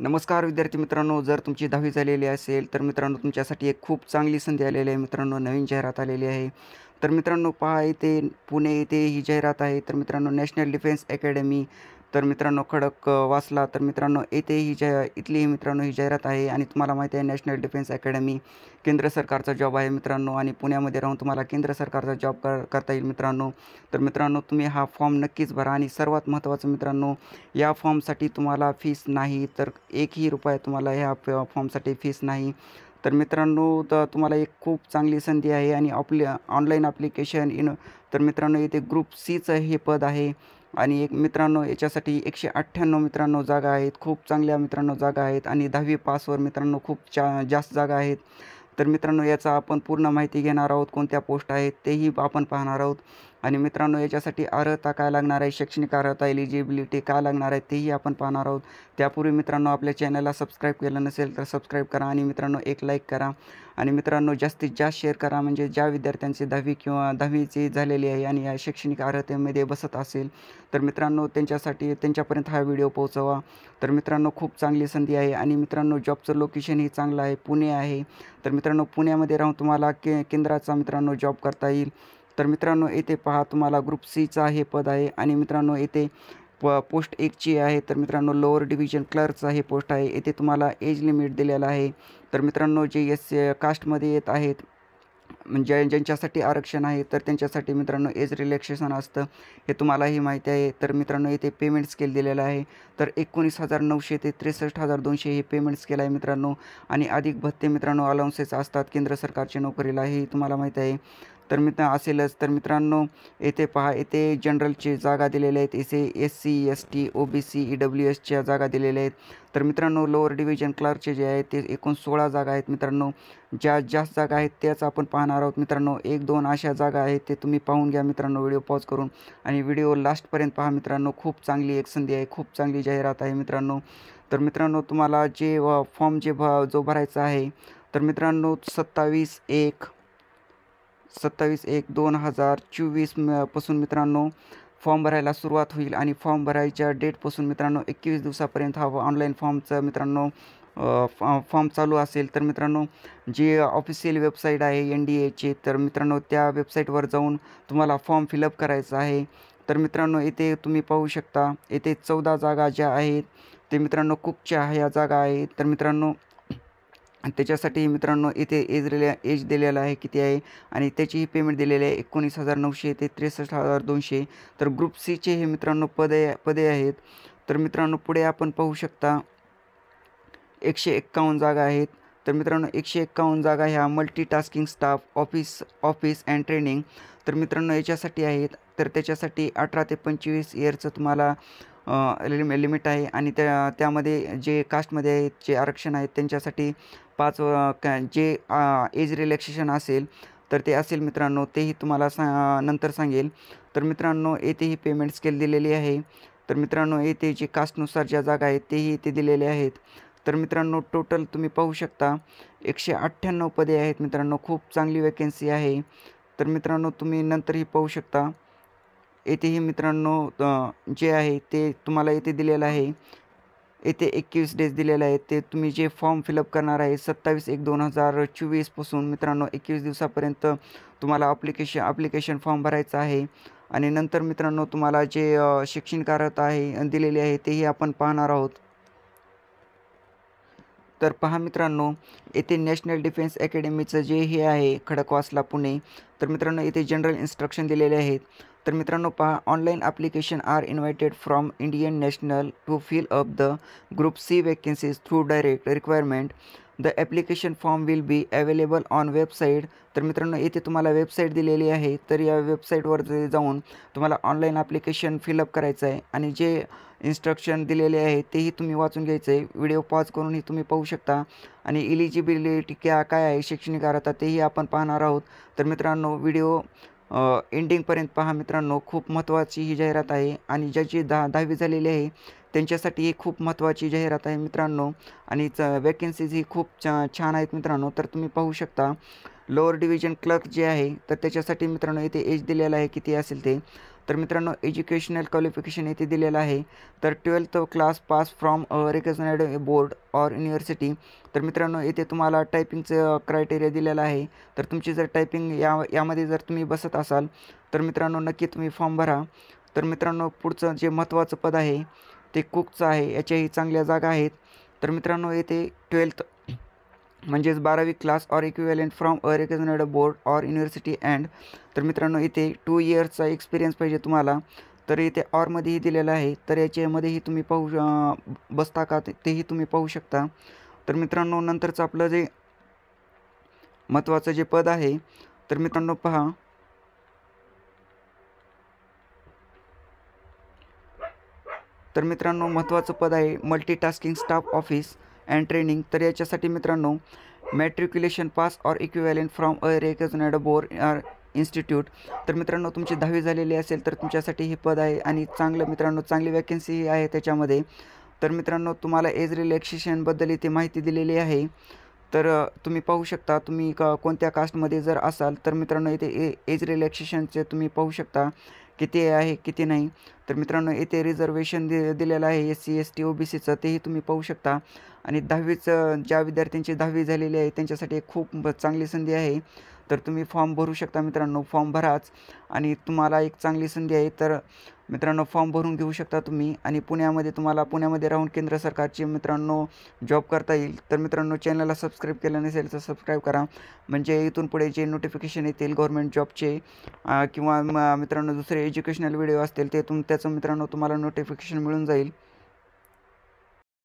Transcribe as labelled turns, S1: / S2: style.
S1: नमस्कार विद्यार्थी मित्रांनो, जर तुमची 10वी झालेली असेल तर मित्रांनो तुमच्यासाठी एक खूप चांगली संधी आलेली आहे मित्रांनो. नवीन जाहिरात आलेली आहे. तर मित्रांनो पहा, इथे पुणे येथे ही जाहिरात आहे. तर मित्रांनो नॅशनल डिफेन्स अकॅडमी, तर मित्रांनो खडकवासला, तर मित्रांनो येथे इथली मित्रांनो ही जाहिरात आहे. आणि तुम्हाला माहिती आहे नॅशनल डिफेन्स अकॅडमी केंद्र सरकारचा जॉब आहे मित्रांनो. आणि पुण्यामध्ये राहून तुम्हाला केंद्र सरकारचा जॉब करता येईल मित्रांनो. तर मित्रांनो तुम्ही हा फॉर्म नक्कीच भरा. आणि सर्वात महत्त्वाचं मित्रांनो, या फॉर्मसाठी तुम्हाला फीस नाही, तर एकही रुपया तुम्हाला ह्या फॉर्मसाठी फीस नाही. तर मित्रांनो तुम्हाला एक खूप चांगली संधी आहे. आणि ऑनलाईन ॲप्लिकेशन तर मित्रांनो इथे ग्रुप सीचं हे पद आहे. आणि एक मित्रांनो याच्यासाठी 198 मित्रांनो जागा आहेत. खूप चांगल्या मित्रांनो जागा आहेत. आणि 10वी पासवर मित्रांनो खूप जास्त जागा आहेत. तर मित्रांनो याचा आपण पूर्ण माहिती घेणार आहोत. कोणत्या पोस्ट आहेत तेही आपण पाहणार आहोत. आणि मित्रांनो याच्यासाठी अर्हता काय लागणार आहे, शैक्षणिक अर्हता, एलिजिबिलिटी काय लागणार आहे तेही आपण पाहणार आहोत. त्यापूर्वी मित्रांनो आपल्या चॅनलला सबस्क्राईब केलं नसेल तर सबस्क्राईब करा. आणि मित्रांनो एक लाईक करा. आणि मित्रांनो जास्तीत जास्त शेअर करा. म्हणजे ज्या विद्यार्थ्यांची 10वी किंवा 10वीची झालेली आहे आणि या शैक्षणिक अर्हतेमध्ये बसत असेल तर मित्रांनो त्यांच्यापर्यंत हा व्हिडिओ पोहोचवा. तर मित्रांनो खूप चांगली संधी आहे. आणि मित्रांनो जॉबचं लोकेशनही चांगलं आहे, पुणे आहे. तर मित्रांनो पुण्यामध्ये राहून तुम्हाला केंद्राचा मित्रांनो जॉब करता येईल. तर मित्रांनो येथे पहा, तुम्हाला ग्रुप सीचा हे पद आहे. आणि मित्रांनो येथे पोस्ट 1ची आहे. तर मित्रांनो लोअर डिव्हिजन क्लर्कचा हे पोस्ट आहे. येथे तुम्हाला एज लिमिट दिलेला आहे. तर मित्रांनो जे कास्टमध्ये येत आहेत, म्हणजे ज्यांच्यासाठी आरक्षण आहे तर त्यांच्यासाठी मित्रांनो एज रिलॅक्सेशन असतं, हे तुम्हालाही माहिती आहे. तर मित्रांनो इथे पेमेंट स्केल दिलेला आहे. तर 19,900 ते 63,200 हे पेमेंट स्केल आहे मित्रांनो. आणि अधिक भत्ते मित्रांनो अलाउन्सेस असतात केंद्र सरकारच्या नोकरीला, हे तुम्हाला माहिती आहे. तर असेलच. तर मित्रांनो येथे पहा, येथे जनरलची जागा दिलेल्या आहेत. इथे SC ST OBC EWSच्या जागा दिलेल्या आहेत. तर मित्रांनो लोअर डिव्हिजन क्लर्कचे जे आहेत ते एकूण 16 जागा आहेत मित्रांनो. ज्या जास्त जागा आहेत त्याच आपण पाहणार आहोत मित्रांनो. 1-2 अशा जागा आहेत ते तुम्ही पाहून घ्या मित्रांनो व्हिडिओ पॉज करून. आणि व्हिडिओ लास्टपर्यंत पहा मित्रांनो. खूप चांगली एक संधी आहे, खूप चांगली जाहिरात आहे मित्रांनो. तर मित्रांनो तुम्हाला फॉर्म जो भरायचा आहे तर मित्रांनो 27/1/2024 पासून मित्रांनो फॉर्म भरायला सुरुवात होईल. आणि फॉर्म भरायच्या डेटपासून मित्रांनो 21 दिवसापर्यंत हा ऑनलाईन फॉर्मचं मित्रांनो फॉर्म चालू असेल. तर मित्रांनो जी ऑफिशियल वेबसाईट आहे NDAची, तर मित्रांनो त्या वेबसाईटवर जाऊन तुम्हाला फॉर्म फिलअप करायचा आहे. तर मित्रांनो इथे तुम्ही पाहू शकता, येथे 14 जागा ज्या आहेत ते मित्रांनो कुकच्या ह्या जागा आहेत. तर मित्रांनो त्याच्यासाठी मित्रांनो इथे एज दिलेला आहे किती आहे, आणि त्याचीही पेमेंट दिलेली आहे 19,900 ते 63,200. तर ग्रुप सीचे हे मित्रांनो पदे आहेत. तर मित्रांनो पुढे आपण पाहू शकता 151 जागा आहेत. तर मित्रांनो 151 जागा ह्या multitasking staff office and training, तर मित्रांनो याच्यासाठी आहेत. तर त्याच्यासाठी 18 ते 25 इयरचं तुम्हाला लिमिट आहे. आणि त्यामध्ये जे कास्टमध्ये आहेत, जे आरक्षण आहेत त्यांच्यासाठी 5 जे एज रिलॅक्सेशन असेल तर ते असेल मित्रांनो, तेही तुम्हाला नंतर सांगेल. तर मित्रांनो येथेही पेमेंट स्केल दिलेली आहे. तर मित्रांनो येथे जे कास्टनुसार ज्या जागा आहेत तेही इथे दिलेले आहेत. तर मित्रांनो टोटल तुम्ही पाहू शकता 198 पदे आहेत मित्रांनो. खूप चांगली वॅकन्सी आहे. तर मित्रांनो तुम्ही नंतरही पाहू शकता. येथेही मित्रांनो जे आहे ते तुम्हाला येथे दिलेलं आहे. येथे 21 डेज दिलेले आहेत. ते तुम्ही जे फॉर्म फिलअप करणार आहे 27/1/2024 पासून मित्रांनो 21 दिवसापर्यंत तुम्हाला ॲप्लिकेशन फॉर्म भरायचा आहे. आणि नंतर मित्रांनो तुम्हाला जे शैक्षणिक अर्हता आहे दिलेली आहे तेही आपण पाहणार आहोत. तर पहा मित्रांनो, येथे नॅशनल डिफेन्स अकॅडमीचं जे हे आहे खडकवासला पुणे, तर मित्रांनो इथे जनरल इन्स्ट्रक्शन दिलेले आहेत. तर मित्रांनो पहा, online application are invited from Indian national to fill up the group C vacancies through direct requirement. The application form will be available on website. तर मित्रांनो इथे तुम्हाला वेबसाईट दिलेली आहे. तर या वेबसाईटवर जाऊन तुम्हाला ऑनलाईन ॲप्लिकेशन फिलअप करायचं आहे. आणि जे इन्स्ट्रक्शन दिलेले आहे तेही तुम्ही वाचून घ्यायचं आहे. व्हिडिओ पॉज करूनही तुम्ही पाहू शकता. आणि इलिजिबिलिटी काय आहे, शैक्षणिक अर्हता, तेही आपण पाहणार आहोत. तर मित्रांनो व्हिडिओ एंडिंगपर्यंत पहा मित्रांनो. खूप महत्त्वाची ही जाहिरात आहे. आणि ज्याची 10वी झालेली आहे त्यांच्यासाठी ही खूप महत्त्वाची जाहिरात आहे मित्रांनो. आणि वॅकन्सीज ही खूप छान आहेत मित्रांनो. तर तुम्ही पाहू शकता लोअर डिव्हिजन क्लर्क जे आहे तर त्याच्यासाठी मित्रांनो इथे एज दिलेला आहे किती असेल ते. तर मित्रांनो एज्युकेशनल क्वालिफिकेशन येथे दिलेलं आहे. तर 12th class pass from recognised board or university. तर मित्रांनो इथे तुम्हाला टायपिंगचं क्रायटेरिया दिलेलं आहे. तर तुमची जर टायपिंग यामध्ये जर तुम्ही बसत असाल तर मित्रांनो नक्की तुम्ही फॉर्म भरा. तर मित्रांनो पुढचं जे महत्त्वाचं पद आहे ते कुकचं आहे. याच्याही चांगल्या जागा आहेत. तर मित्रांनो येथे 12th म्हणजेच 12वी class or equivalent from recognised board or university and. तर मित्रांनो इथे 2 इयर्सचा एक्सपिरियन्स पाहिजे तुम्हाला. तर इथे ऑरमध्येही दिलेलं आहे. तर याच्यामध्येही तुम्ही बसता का तेही तुम्ही पाहू शकता. तर मित्रांनो नंतरचं आपलं जे महत्त्वाचं जे पद आहे तर मित्रांनो पहा, तर मित्रांनो महत्त्वाचं पद आहे multitasking staff office and training. तर याच्यासाठी मित्रांनो matriculation pass or equivalent from recognised board or institute. तर मित्रांनो तुमची 10वी झालेली असेल तर तुमच्यासाठी हे पद आहे आणि चांगलं मित्रांनो चांगली वॅकन्सी आहे त्याच्यामध्ये. तर मित्रांनो तुम्हाला एज रिलॅक्सेशनबद्दल इथे माहिती दिलेली आहे. तर तुम्ही पाहू शकता तुम्ही कोणत्या कास्टमध्ये जर असाल तर मित्रांनो इथे एज रिलॅक्सेशनचे तुम्ही पाहू शकता किती आहे किती नाही. तर मित्रांनो इथे रिझर्वेशन दिलेलं आहे SC ST OBCचं तेही तुम्ही पाहू शकता. आणि 10वीचं ज्या विद्यार्थ्यांची 10वी झालेली आहे त्यांच्यासाठी एक खूप चांगली संधी आहे. तर तुम्ही फॉर्म भरू शकता मित्रांनो. फॉर्म भराच आणि तुम्हाला एक चांगली संधी आहे. तर मित्रांनो फॉर्म भरून घेऊ शकता तुम्ही. आणि पुण्यामध्ये राहून केंद्र सरकारची मित्रांनो जॉब करता येईल. तर मित्रांनो चॅनलला सबस्क्राईब केलं नसेल तर सबस्क्राईब करा. म्हणजे इथून पुढे जे नोटिफिकेशन येतील गव्हर्नमेंट जॉबचे किंवा मित्रांनो दुसरे एज्युकेशनल व्हिडिओ असतील त्याचं मित्रांनो तुम्हाला नोटिफिकेशन मिळून जाईल.